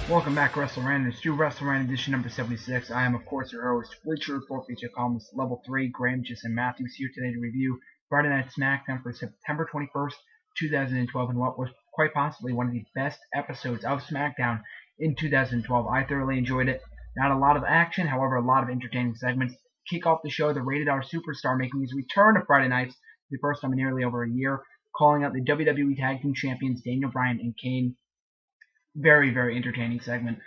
Welcome back, WrestleRant. It's WrestleRant edition number 76. I am, of course, your host, Bleacher, feature columnist, level 3, Graham GSM Matthews, here today to review Friday Night SmackDown for September 21st, 2012, and what was quite possibly one of the best episodes of SmackDown in 2012. I thoroughly enjoyed it. Not a lot of action, however, a lot of entertaining segments. Kick off the show, the Rated R Superstar making his return to Friday nights for the first time in nearly over a year, calling out the WWE Tag Team Champions Daniel Bryan and Kane. Very, very entertaining segment.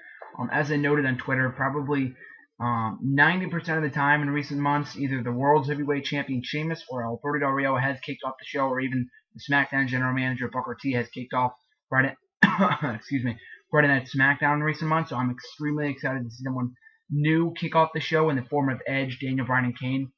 As I noted on Twitter, probably 90% of the time in recent months, either the World's Heavyweight Champion Sheamus or Alberto Del Rio has kicked off the show, or even the SmackDown General Manager Booker T has kicked off Friday Night SmackDown in recent months. So I'm extremely excited to see someone new kick off the show in the form of Edge, Daniel Bryan, and Kane.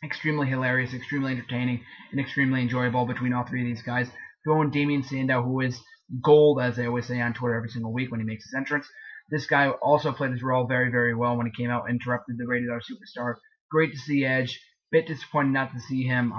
Extremely hilarious, extremely entertaining, and extremely enjoyable between all three of these guys. Throwing Damien Sandow, who is gold, as they always say on Twitter every single week when he makes his entrance. This guy also played his role very, very well when he came out and interrupted the Rated R Superstar. Great to see Edge. Bit disappointed not to see him,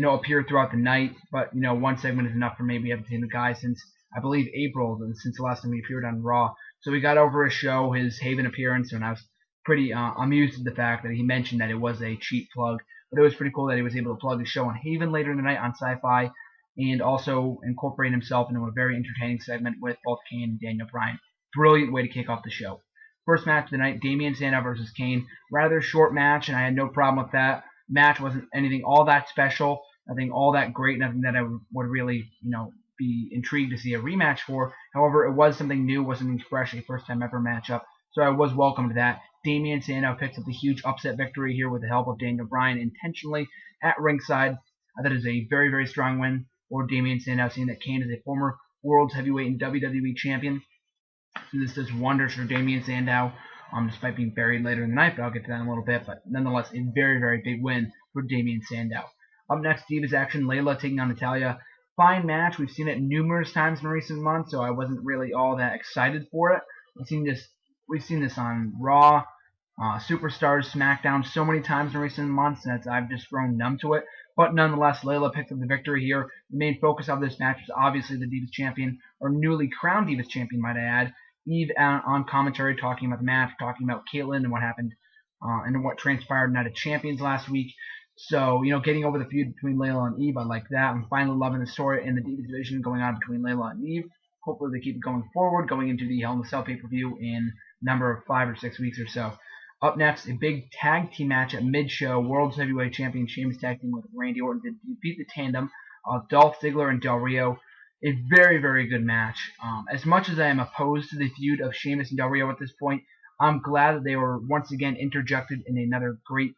appear throughout the night. But one segment is enough for me. We haven't seen the guy since I believe April, since the last time he appeared on Raw. So we got over his show, his Haven appearance, and I was pretty amused at the fact that he mentioned that it was a cheap plug. But it was pretty cool that he was able to plug his show on Haven later in the night on Sci-Fi, and also incorporate himself into a very entertaining segment with both Kane and Daniel Bryan. Brilliant way to kick off the show. First match of the night, Damien Sandow versus Kane. Rather short match, and I had no problem with that. Match wasn't anything all that special, nothing all that great, nothing that I would really, be intrigued to see a rematch for. However, it was something new, was something fresh, a first-time ever matchup, so I was welcome to that. Damien Sandow picks up the huge upset victory here with the help of Daniel Bryan intentionally at ringside. That is a very, very strong win for Damien Sandow, seeing that Kane is a former World's Heavyweight and WWE Champion. So this does wonders for Damien Sandow, despite being buried later in the night, but I'll get to that in a little bit. But nonetheless, a very, very big win for Damien Sandow. Up next, Divas action, Layla taking on Natalya. Fine match. We've seen it numerous times in recent months, so I wasn't really all that excited for it. We've seen this on Raw, Superstars, SmackDown so many times in recent months that I've just grown numb to it. But nonetheless, Layla picked up the victory here. The main focus of this match was obviously the Divas Champion, or newly crowned Divas Champion, might I add. Eve on commentary talking about the match, talking about Caitlyn and what happened and what transpired in Night of Champions last week. So, getting over the feud between Layla and Eve, I like that. I'm finally loving the story in the Divas division going on between Layla and Eve. Hopefully they keep it going forward, going into the Hell in a Cell pay-per-view in a number of 5 or 6 weeks or so. Up next, a big tag team match at mid-show. World's Heavyweight Champion Sheamus tag team with Randy Orton to defeat the tandem of Dolph Ziggler and Del Rio. A very, very good match. As much as I am opposed to the feud of Sheamus and Del Rio at this point, I'm glad that they were once again interjected in another great,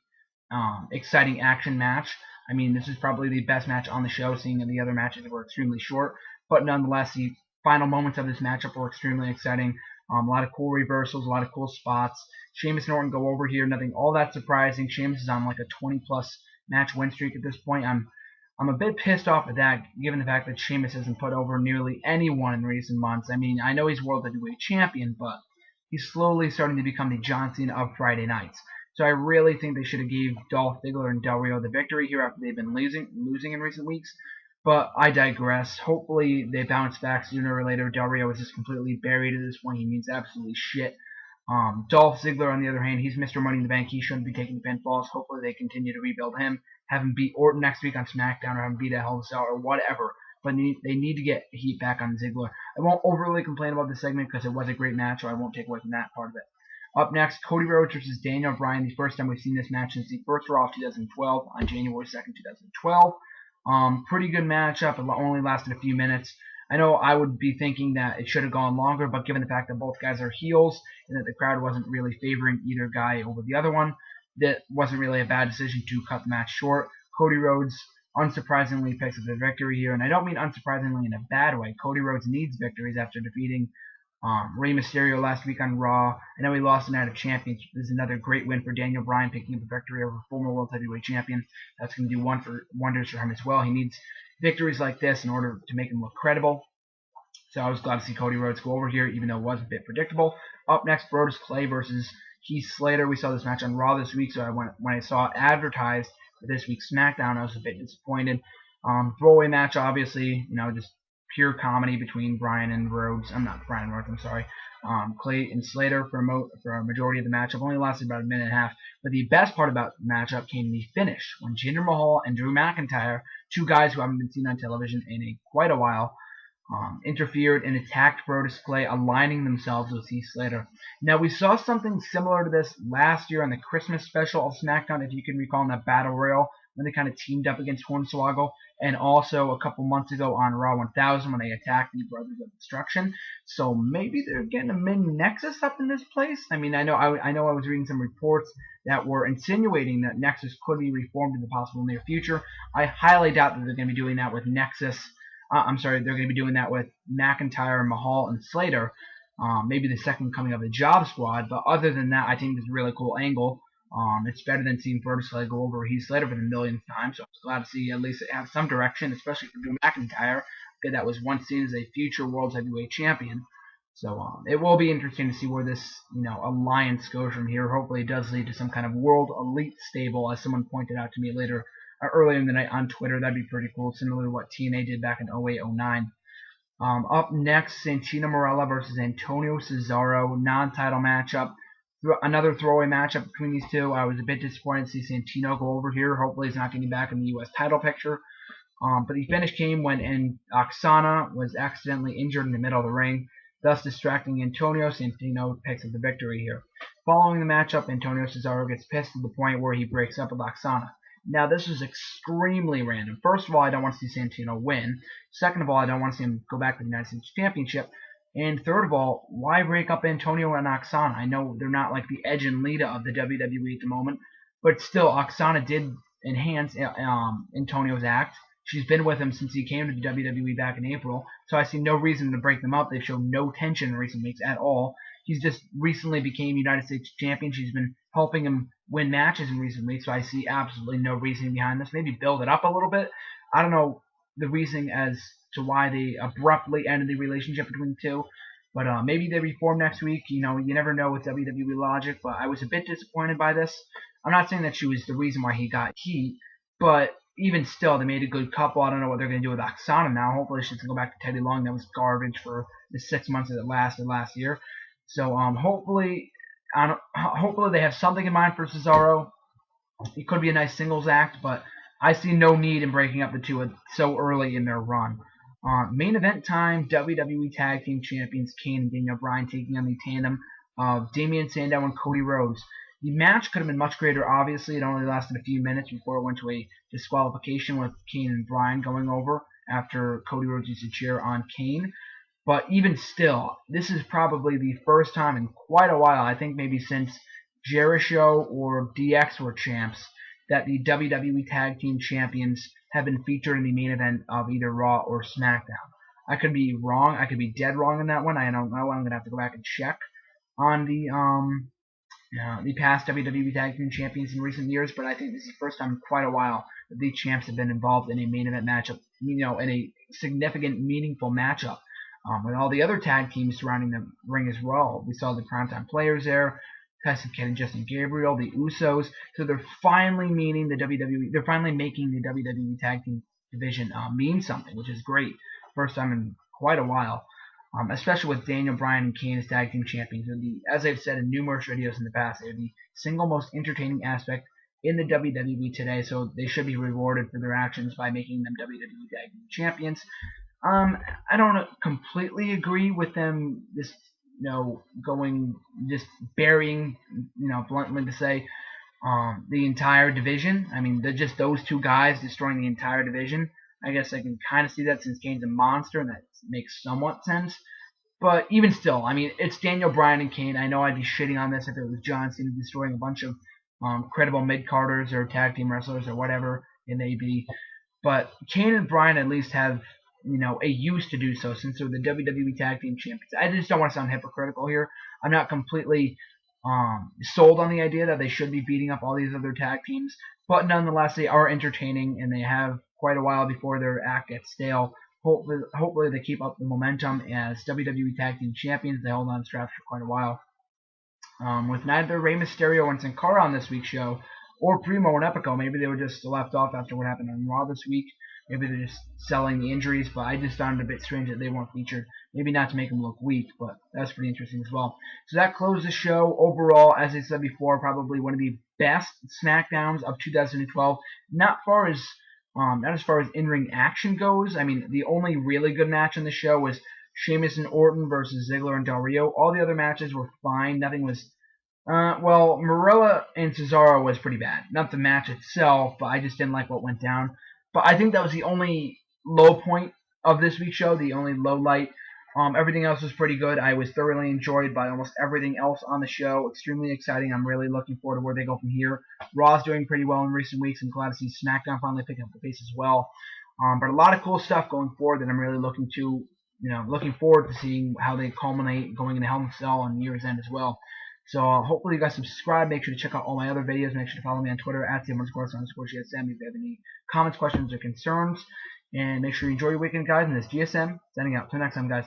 exciting action match. I mean, this is probably the best match on the show, seeing that the other matches were extremely short. But nonetheless, the final moments of this matchup were extremely exciting. A lot of cool reversals, a lot of cool spots. Sheamus and Orton go over here, nothing all that surprising. Sheamus is on like a 20-plus match win streak at this point. I'm a bit pissed off at that, given the fact that Sheamus hasn't put over nearly anyone in recent months. I mean, I know he's World Heavyweight Champion, but he's slowly starting to become the John Cena of Friday nights. So I really think they should have gave Dolph Ziggler and Del Rio the victory here after they've been losing in recent weeks. But I digress. Hopefully they bounce back sooner or later. Del Rio is just completely buried at this point. He means absolutely shit. Dolph Ziggler, on the other hand, he's Mr. Money in the Bank. He shouldn't be taking pinfalls. Hopefully they continue to rebuild him. Have him beat Orton next week on SmackDown, or have him beat a Hell in a Cell, or whatever. But they need to get heat back on Ziggler. I won't overly complain about this segment because it was a great match, so I won't take away from that part of it. Up next, Cody Rhodes versus Daniel Bryan. The first time we've seen this match since the first Raw of 2012 on January 2nd, 2012. Pretty good matchup. It only lasted a few minutes. I know I would be thinking that it should have gone longer, but given the fact that both guys are heels and that the crowd wasn't really favoring either guy over the other one, that wasn't really a bad decision to cut the match short. Cody Rhodes, unsurprisingly, picks up the victory here, and I don't mean unsurprisingly in a bad way. Cody Rhodes needs victories after defeating Rey Mysterio last week on Raw. I know he lost the Night of Champions. This is another great win for Daniel Bryan, picking up the victory over former World Heavyweight Champion. That's going to do wonders for him as well. He needs victories like this in order to make him look credible. So I was glad to see Cody Rhodes go over here, even though it was a bit predictable. Up next, Brodus Clay versus Heath Slater. We saw this match on Raw this week, so when I saw it advertised for this week's SmackDown, I was a bit disappointed. Throwaway match, obviously, just pure comedy between Bryan and Rhodes. I'm not Bryan Rhodes. I'm sorry. Clay and Slater for a majority of the matchup. Only lasted about a minute and a half. But the best part about the matchup came in the finish when Jinder Mahal and Drew McIntyre, two guys who haven't been seen on television in quite a while, interfered and attacked Brodus Clay, aligning themselves with Heath Slater. Now, we saw something similar to this last year on the Christmas special of SmackDown, if you can recall, in that Battle Royal, when they kind of teamed up against Hornswoggle, and also a couple months ago on Raw 1000 when they attacked the Brothers of Destruction. So maybe they're getting a mid-Nexus up in this place. I mean, I know I was reading some reports that were insinuating that Nexus could be reformed in the possible near future. I highly doubt that they're going to be doing that with Nexus. They're going to be doing that with McIntyre, Mahal, and Slater. Maybe the second coming of the Job Squad. But other than that, I think it's a really cool angle. It's better than seeing Brodus Clay go over Heath Slater for the millionth time. So I'm glad to see at least have some direction, especially for Drew McIntyre. Okay, that was once seen as a future World Heavyweight Champion. So it will be interesting to see where this alliance goes from here. Hopefully it does lead to some kind of World Elite stable, as someone pointed out to me earlier in the night on Twitter. That'd be pretty cool, similar to what TNA did back in 08-09. Up next, Santino Marella versus Antonio Cesaro, non-title matchup. Another throwaway matchup between these two. I was a bit disappointed to see Santino go over here. Hopefully he's not getting back in the U.S. title picture. But the finish came when Oksana was accidentally injured in the middle of the ring, thus distracting Antonio. Santino picks up the victory here. Following the matchup, Antonio Cesaro gets pissed to the point where he breaks up with Oksana. Now, this is extremely random. First of all, I don't want to see Santino win. Second of all, I don't want to see him go back to the United States Championship. And third of all, why break up Antonio and Oksana? I know they're not like the Edge and Lita of the WWE at the moment, but still, Oksana did enhance Antonio's act. She's been with him since he came to the WWE back in April, so I see no reason to break them up. They've shown no tension in recent weeks at all. He's just recently became United States Champion. She's been helping him win matches in recent weeks, so I see absolutely no reasoning behind this. Maybe build it up a little bit. I don't know the reasoning as to why they abruptly ended the relationship between the two, but maybe they reform next week. You never know with WWE logic, but I was a bit disappointed by this. I'm not saying that she was the reason why he got heat, but even still, they made a good couple. I don't know what they're going to do with Oksana now. Hopefully she doesn't go back to Teddy Long. That was garbage for the 6 months that it lasted last year. So hopefully they have something in mind for Cesaro. It could be a nice singles act, but I see no need in breaking up the two so early in their run. Main event time, WWE Tag Team Champions Kane and Daniel Bryan taking on the tandem of Damian Sandow and Cody Rhodes. The match could have been much greater, obviously. It only lasted a few minutes before it went to a disqualification with Kane and Bryan going over after Cody Rhodes used a chair on Kane. But even still, this is probably the first time in quite a while, I think maybe since Jericho or DX were champs, that the WWE Tag Team Champions have been featured in the main event of either Raw or SmackDown. I could be wrong. I could be dead wrong in that one. I don't know. I'm going to have to go back and check on the past WWE Tag Team Champions in recent years, but I think this is the first time in quite a while that the champs have been involved in a main event matchup, in a significant, meaningful matchup. With all the other tag teams surrounding the ring as well. We saw the Primetime Players there, Tyson Kidd and Justin Gabriel, the Usos. So they're finally meaning the WWE. They're finally making the WWE Tag Team division mean something, which is great. First time in quite a while. Especially with Daniel Bryan and Kane as tag team champions. As I've said in numerous videos in the past, they're the single most entertaining aspect in the WWE today. So they should be rewarded for their actions by making them WWE Tag Team Champions. I don't completely agree with them just, burying, bluntly to say, the entire division. I mean, they're just those two guys destroying the entire division. I guess I can kind of see that since Kane's a monster, and that makes somewhat sense. But even still, I mean, it's Daniel Bryan and Kane. I know I'd be shitting on this if it was John Cena destroying a bunch of credible mid-carders or tag team wrestlers or whatever it may be. But Kane and Bryan at least have a use to do so since they're the WWE Tag Team Champions. I just don't want to sound hypocritical here. I'm not completely sold on the idea that they should be beating up all these other tag teams, but nonetheless, they are entertaining, and they have quite a while before their act gets stale. Hopefully they keep up the momentum as WWE Tag Team Champions. They hold on to straps for quite a while. With neither Rey Mysterio and Sin Cara on this week's show, or Primo and Epico, maybe they were just left off after what happened on Raw this week. maybe they're just selling the injuries, but I just found it a bit strange that they weren't featured. Maybe not to make them look weak, but that's pretty interesting as well. So that closed the show. Overall, as I said before, probably one of the best SmackDowns of 2012. Not as far as in-ring action goes. I mean, the only really good match on the show was Sheamus and Orton versus Ziggler and Del Rio. All the other matches were fine. Nothing was well, Marella and Cesaro was pretty bad. Not the match itself, but I just didn't like what went down. But I think that was the only low point of this week's show, the only low light. Everything else was pretty good. I was thoroughly enjoyed by almost everything else on the show. Extremely exciting. I'm really looking forward to where they go from here. Raw's doing pretty well in recent weeks. I'm glad to see SmackDown finally picking up the pace as well. But a lot of cool stuff going forward that I'm really looking forward to seeing how they culminate going into Hell in a Cell on year's end as well. So hopefully you guys subscribe. Make sure to check out all my other videos. Make sure to follow me on Twitter at @SAVE_GSM if you have any comments, questions, or concerns. And make sure you enjoy your weekend, guys. And this GSM signing out. Till next time, guys.